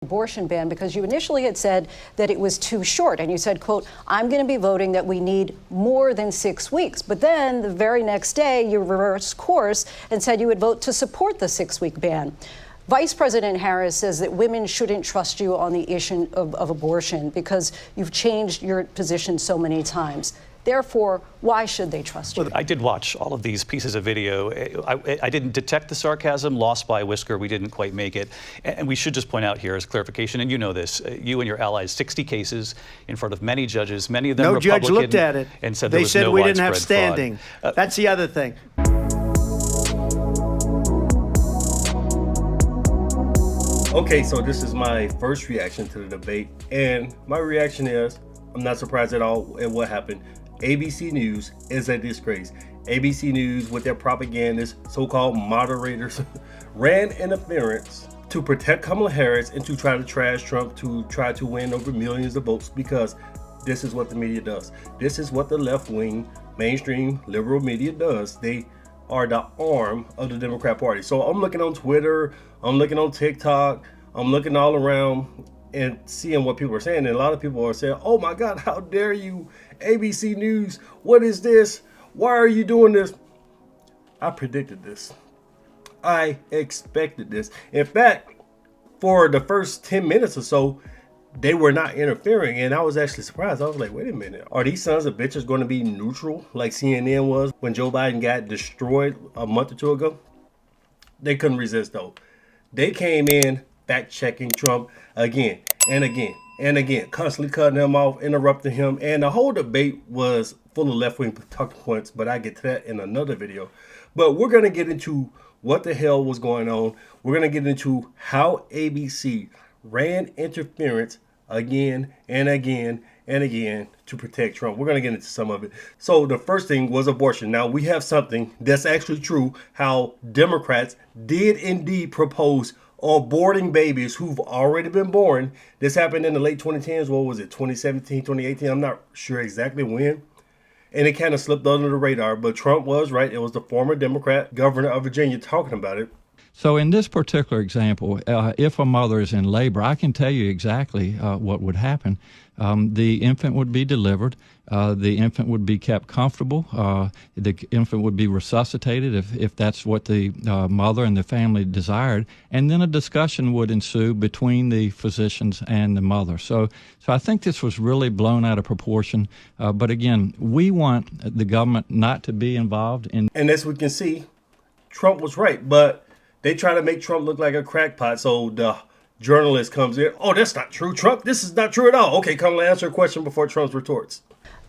abortion ban because you initially had said that it was too short. And you said, quote, I'm going to be voting that we need more than 6 weeks. But then the very next day, you reversed course and said you would vote to support the 6-week ban. Vice President Harris says that women shouldn't trust you on the issue of abortion because you've changed your position so many times. Therefore, why should they trust you? I did watch all of these pieces of video. I didn't detect the sarcasm, lost by a whisker. We didn't quite make it. And we should just point out here as clarification, and you know this, you and your allies, 60 cases in front of many judges, many of them Republican. No judge looked at it. And said they there was said no we didn't have widespread standing. fraud. That's the other thing. Okay, so this is my first reaction to the debate, and my reaction is I'm not surprised at all at what happened. ABC News is a disgrace. ABC News, with their propagandists, so-called moderators, ran interference to protect Kamala Harris and to try to trash Trump, to try to win over millions of votes, because this is what the media does. This is what the left-wing, mainstream, liberal media does. They are the arm of the Democrat Party. So I'm looking on Twitter, I'm looking on TikTok, I'm looking all around and seeing what people are saying. And a lot of people are saying, oh my God, how dare you, ABC News, what is this? Why are you doing this? I predicted this. I expected this. In fact, for the first 10 minutes or so, they were not interfering, and I was actually surprised. I was like, wait a minute, are these sons of bitches going to be neutral like CNN was when Joe Biden got destroyed a month or two ago? They couldn't resist though. They came in fact-checking Trump again and again and again, constantly cutting him off, interrupting him, and the whole debate was full of left-wing talking points, but I get to that in another video. But we're going to get into what the hell was going on. We're going to get into how ABC ran interference again and again and again to protect Trump. We're going to get into some of it. So the first thing was abortion. Now we have something that's actually true, how Democrats did indeed propose aborting babies who've already been born. This happened in the late 2010s. What was it, 2017, 2018? I'm not sure exactly when. And it kind of slipped under the radar, but Trump was right. It was the former Democrat governor of Virginia talking about it. So in this particular example, if a mother is in labor, I can tell you exactly what would happen. The infant would be delivered. The infant would be kept comfortable. The infant would be resuscitated if that's what the mother and the family desired. And then a discussion would ensue between the physicians and the mother. So I think this was really blown out of proportion. But again, we want the government not to be involved in. And as we can see, Trump was right. But they try to make Trump look like a crackpot. So the journalist comes in. Oh, that's not true, Trump. This is not true at all. Okay, Kamala, answer a question before Trump retorts.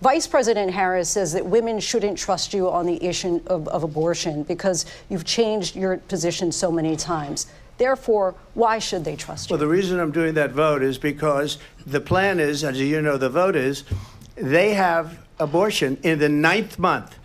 Vice President Harris says that women shouldn't trust you on the issue of abortion because you've changed your position so many times. Therefore, why should they trust you? Well, the reason I'm doing that vote is because the plan is, as you know, the vote is, they have abortion in the 9th month.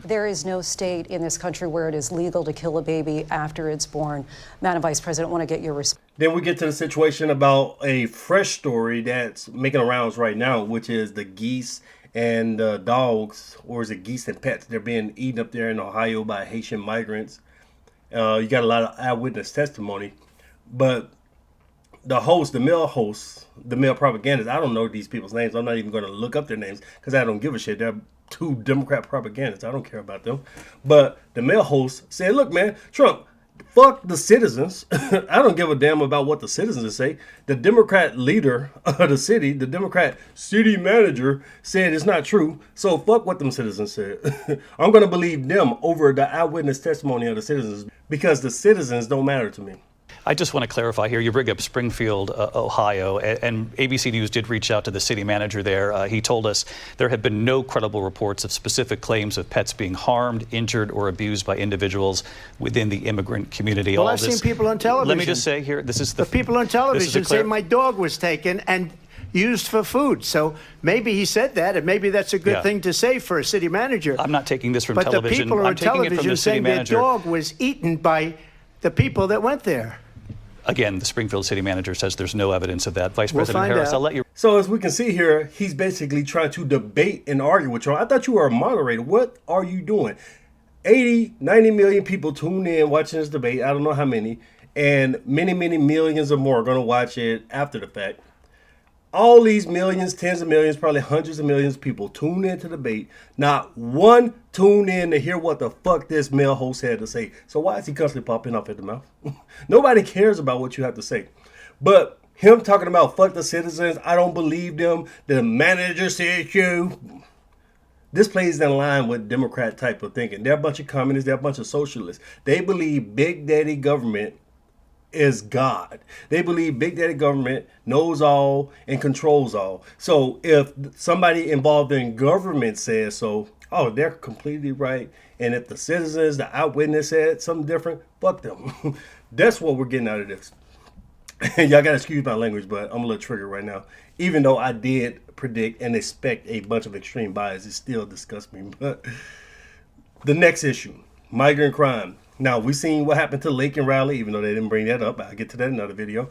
There is no state in this country where it is legal to kill a baby after it's born. Madam Vice President, I want to get your response. Then we get to the situation about a fresh story that's making rounds right now, which is the geese and dogs, or is it geese and pets? They're being eaten up there in Ohio by Haitian migrants. You got a lot of eyewitness testimony. But the host, the male propagandist, I don't know these people's names. I'm not even going to look up their names because I don't give a shit. They're two Democrat propagandists. I don't care about them. But the male host said, look, man, Trump, fuck the citizens. I don't give a damn about what the citizens say. The Democrat leader of the city, the Democrat city manager, said it's not true. So fuck what them citizens said. I'm going to believe them over the eyewitness testimony of the citizens because the citizens don't matter to me. I just want to clarify here. You bring up Springfield, Ohio, and ABC News did reach out to the city manager there. He told us there have been no credible reports of specific claims of pets being harmed, injured, or abused by individuals within the immigrant community. Well, I've seen people on television. Let me just say here, this is the people on television say my dog was taken and used for food. So maybe he said that, and maybe that's a good thing to say for a city manager. I'm not taking this from but television. But the people I'm on taking it from television the city saying manager. their dog was eaten by the people that went there. Again, the Springfield city manager says there's no evidence of that. Vice President Harris, I'll let you. So as we can see here, he's basically trying to debate and argue with Trump. I thought you were a moderator. What are you doing? 80, 90 million people tuned in watching this debate. I don't know how many. and many, many millions or more are going to watch it after the fact. All these millions, tens of millions, probably hundreds of millions of people tune into the debate. Not one tuned in to hear what the fuck this male host had to say. So why is he constantly popping off at the mouth? Nobody cares about what you have to say. But him talking about fuck the citizens, I don't believe them, the manager said so. This plays in line with Democrat type of thinking. They're a bunch of communists, they're a bunch of socialists. They believe big daddy government is God. They believe big daddy government knows all and controls all. So if somebody involved in government says so, oh, they're completely right. And if the citizens, the eyewitness said something different, fuck them. That's what we're getting out of this. Y'all gotta excuse my language, but I'm a little triggered right now. Even though I did predict and expect a bunch of extreme bias, it still disgusts me. But the next issue, migrant crime. Now, we've seen what happened to Lake and Raleigh, even though they didn't bring that up. I'll get to that in another video.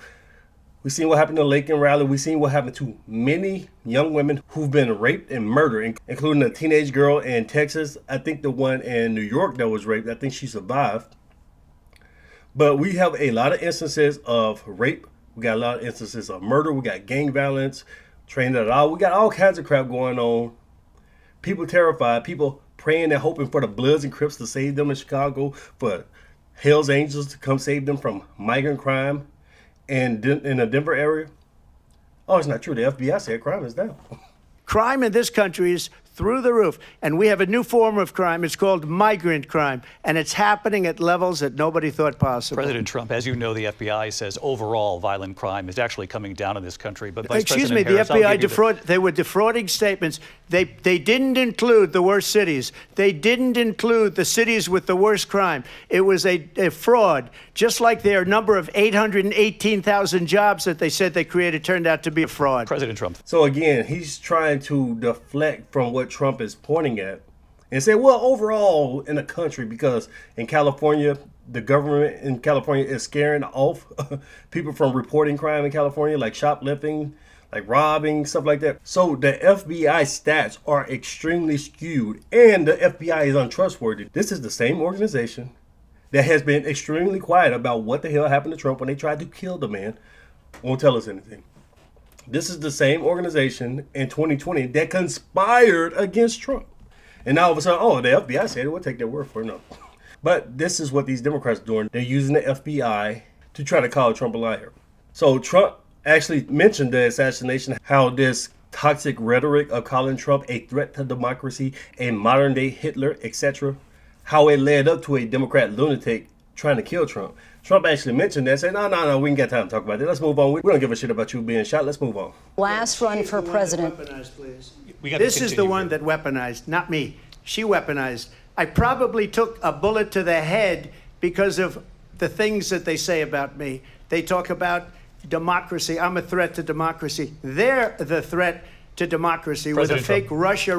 We've seen what happened to Lake and Raleigh. We've seen what happened to many young women who've been raped and murdered, including a teenage girl in Texas. I think the one in New York that was raped, I think she survived. But we have a lot of instances of rape. We got a lot of instances of murder. We got gang violence, training at all. We got all kinds of crap going on. People terrified. People praying and hoping for the Bloods and Crips to save them in Chicago, for Hell's Angels to come save them from migrant crime and in the Denver area. Oh, it's not true. The FBI said crime is down. Crime in this country is through the roof. And we have a new form of crime. It's called migrant crime. And it's happening at levels that nobody thought possible. President Trump, as you know, the FBI says overall violent crime is actually coming down in this country. But Vice Excuse me, President the Harris, FBI they were defrauding statements. They didn't include the worst cities. They didn't include the cities with the worst crime. It was a fraud. Just like their number of 818,000 jobs that they said they created turned out to be a fraud. President Trump. So again, he's trying to deflect from what Trump is pointing at and say, well, overall in the country, because in California, the government in California is scaring off people from reporting crime in California, like shoplifting, like robbing, stuff like that. So the FBI stats are extremely skewed and the FBI is untrustworthy. This is the same organization that has been extremely quiet about what the hell happened to Trump when they tried to kill the man. Won't tell us anything. This is the same organization in 2020 that conspired against Trump. And now all of a sudden, oh, the FBI said it, we'll take their word for it. No. But this is what these Democrats are doing. They're using the FBI to try to call Trump a liar. So Trump actually mentioned the assassination, how this toxic rhetoric of calling Trump a threat to democracy, a modern day Hitler, etc., how it led up to a Democrat lunatic trying to kill Trump. Trump actually mentioned that, said, no, we ain't got time to talk about that. Let's move on. We don't give a shit about you being shot. Let's move on. Last run for president. This is the one that weaponized, not me. She weaponized. I probably took a bullet to the head because of the things that they say about me. They talk about democracy. I'm a threat to democracy. They're the threat to democracy with a fake Russia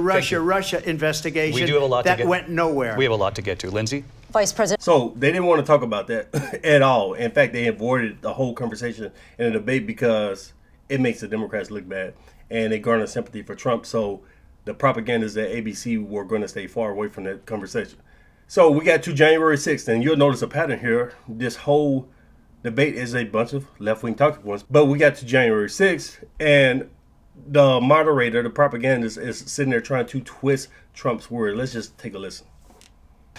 investigation we do have a lot that went nowhere. We have a lot to get to. Lindsay? Vice President. So they didn't want to talk about that at all. In fact, they avoided the whole conversation in a debate because it makes the Democrats look bad and they garner sympathy for Trump. So the propagandists at ABC were going to stay far away from that conversation. So we got to January 6th, and you'll notice a pattern here. This whole debate is a bunch of left-wing talking points. But we got to January 6th, and the moderator, the propagandist, is sitting there trying to twist Trump's words. Let's just take a listen.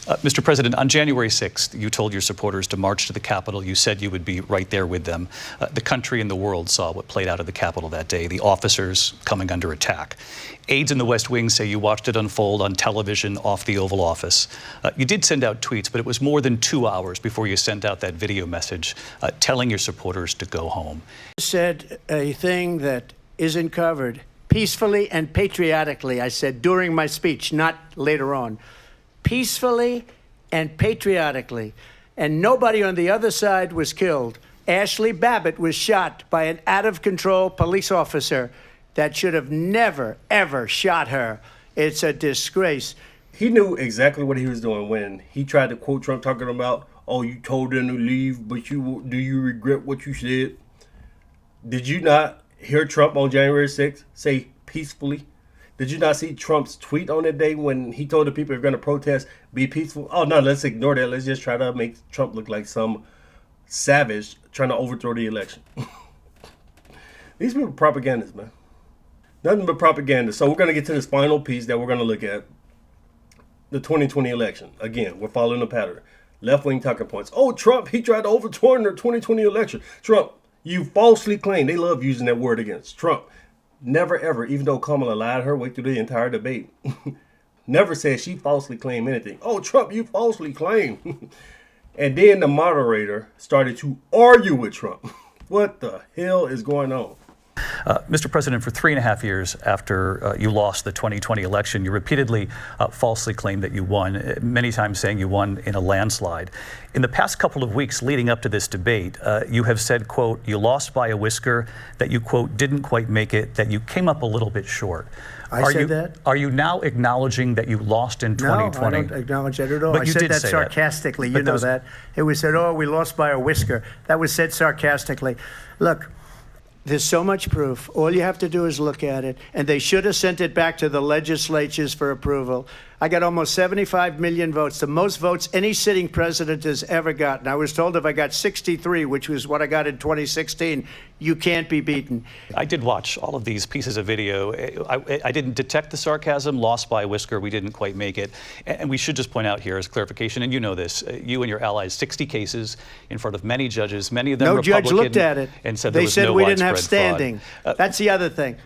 Mr. President, on January 6th, you told your supporters to march to the Capitol. You said you would be right there with them. The country and the world saw what played out at the Capitol that day, the officers coming under attack. Aides in the West Wing say you watched it unfold on television off the Oval Office. You did send out tweets, but it was more than 2 hours before you sent out that video message telling your supporters to go home. Said a thing that isn't covered. Peacefully and patriotically, I said during my speech, not later on. Peacefully and patriotically. And nobody on the other side was killed. Ashley Babbitt was shot by an out-of-control police officer that should have never, ever shot her. It's a disgrace. He knew exactly what he was doing when he tried to quote Trump talking about, oh, you told them to leave, but do you regret what you said? Did you not hear Trump on January 6th say peacefully? Did you not see Trump's tweet on that day when he told the people who are going to protest, be peaceful? Oh, no, let's ignore that. Let's just try to make Trump look like some savage trying to overthrow the election. These people are propagandists, man. Nothing but propaganda. So we're going to get to this final piece that we're going to look at. The 2020 election. Again, we're following the pattern. Left-wing talking points. Oh, Trump, he tried to overturn the 2020 election. Trump, you falsely claimed. They love using that word against Trump. Never, ever, even though Kamala lied her way through the entire debate, never said she falsely claimed anything. Oh, Trump, you falsely claimed. And then the moderator started to argue with Trump. What the hell is going on? Mr. President, for 3.5 years after you lost the 2020 election, you repeatedly falsely claimed that you won, many times saying you won in a landslide. In the past couple of weeks leading up to this debate, you have said, quote, you lost by a whisker, that you, quote, didn't quite make it, that you came up a little bit short. I said that? Are you now acknowledging that you lost in 2020? No, I don't acknowledge that at all. But I you said did that say sarcastically. That. You know that. It was said, oh, we lost by a whisker. That was said sarcastically. Look, there's so much proof. All you have to do is look at it. And they should have sent it back to the legislatures for approval. I got almost 75 million votes, the most votes any sitting president has ever gotten. I was told if I got 63, which was what I got in 2016, you can't be beaten. I did watch all of these pieces of video. I didn't detect the sarcasm, lost by a whisker, we didn't quite make it. And we should just point out here as clarification, and you know this, you and your allies, 60 cases in front of many judges, many of them Republican. No judge looked at it. And said they there was said no we didn't have widespread standing. fraud. That's the other thing.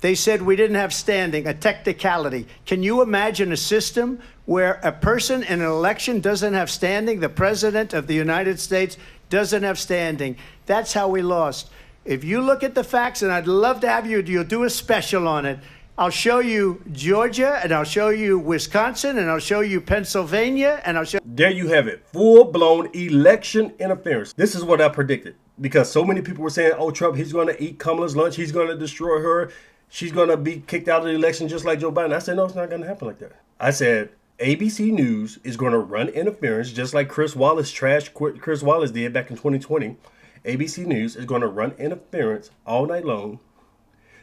They said we didn't have standing, a technicality. Can you imagine a system where a person in an election doesn't have standing? The president of the United States doesn't have standing. That's how we lost. If you look at the facts, and I'd love to have you'll do a special on it. I'll show you Georgia, and I'll show you Wisconsin, and I'll show you Pennsylvania, and I'll show... There you have it. Full-blown election interference. This is what I predicted. Because so many people were saying, oh, Trump, he's going to eat Kamala's lunch. He's going to destroy her. She's going to be kicked out of the election just like Joe Biden. I said, no, it's not going to happen like that. I said, ABC News is going to run interference just like Chris Wallace did back in 2020. ABC News is going to run interference all night long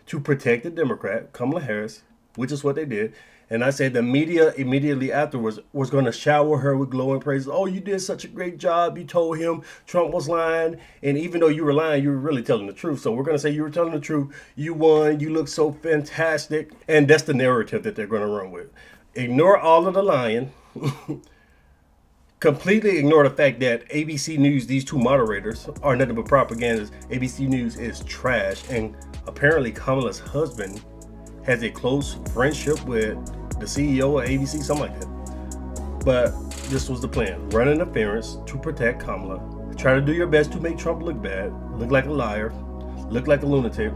to protect the Democrat, Kamala Harris, which is what they did. And I said the media immediately afterwards was going to shower her with glowing praises. Oh, you did such a great job. You told him Trump was lying. And even though you were lying, you were really telling the truth. So we're going to say you were telling the truth. You won. You look so fantastic. And that's the narrative that they're going to run with. Ignore all of the lying. Completely ignore the fact that ABC News, these two moderators, are nothing but propagandists. ABC News is trash. And apparently Kamala's husband has a close friendship with the CEO of ABC, something like that. But this was the plan. Run interference to protect Kamala. Try to do your best to make Trump look bad, look like a liar, look like a lunatic,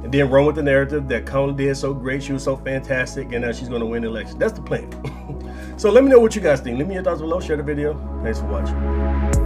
and then run with the narrative that Kamala did so great, she was so fantastic, and now she's going to win the election. That's the plan. So let me know what you guys think. Leave me your thoughts below. Share the video. Thanks for watching.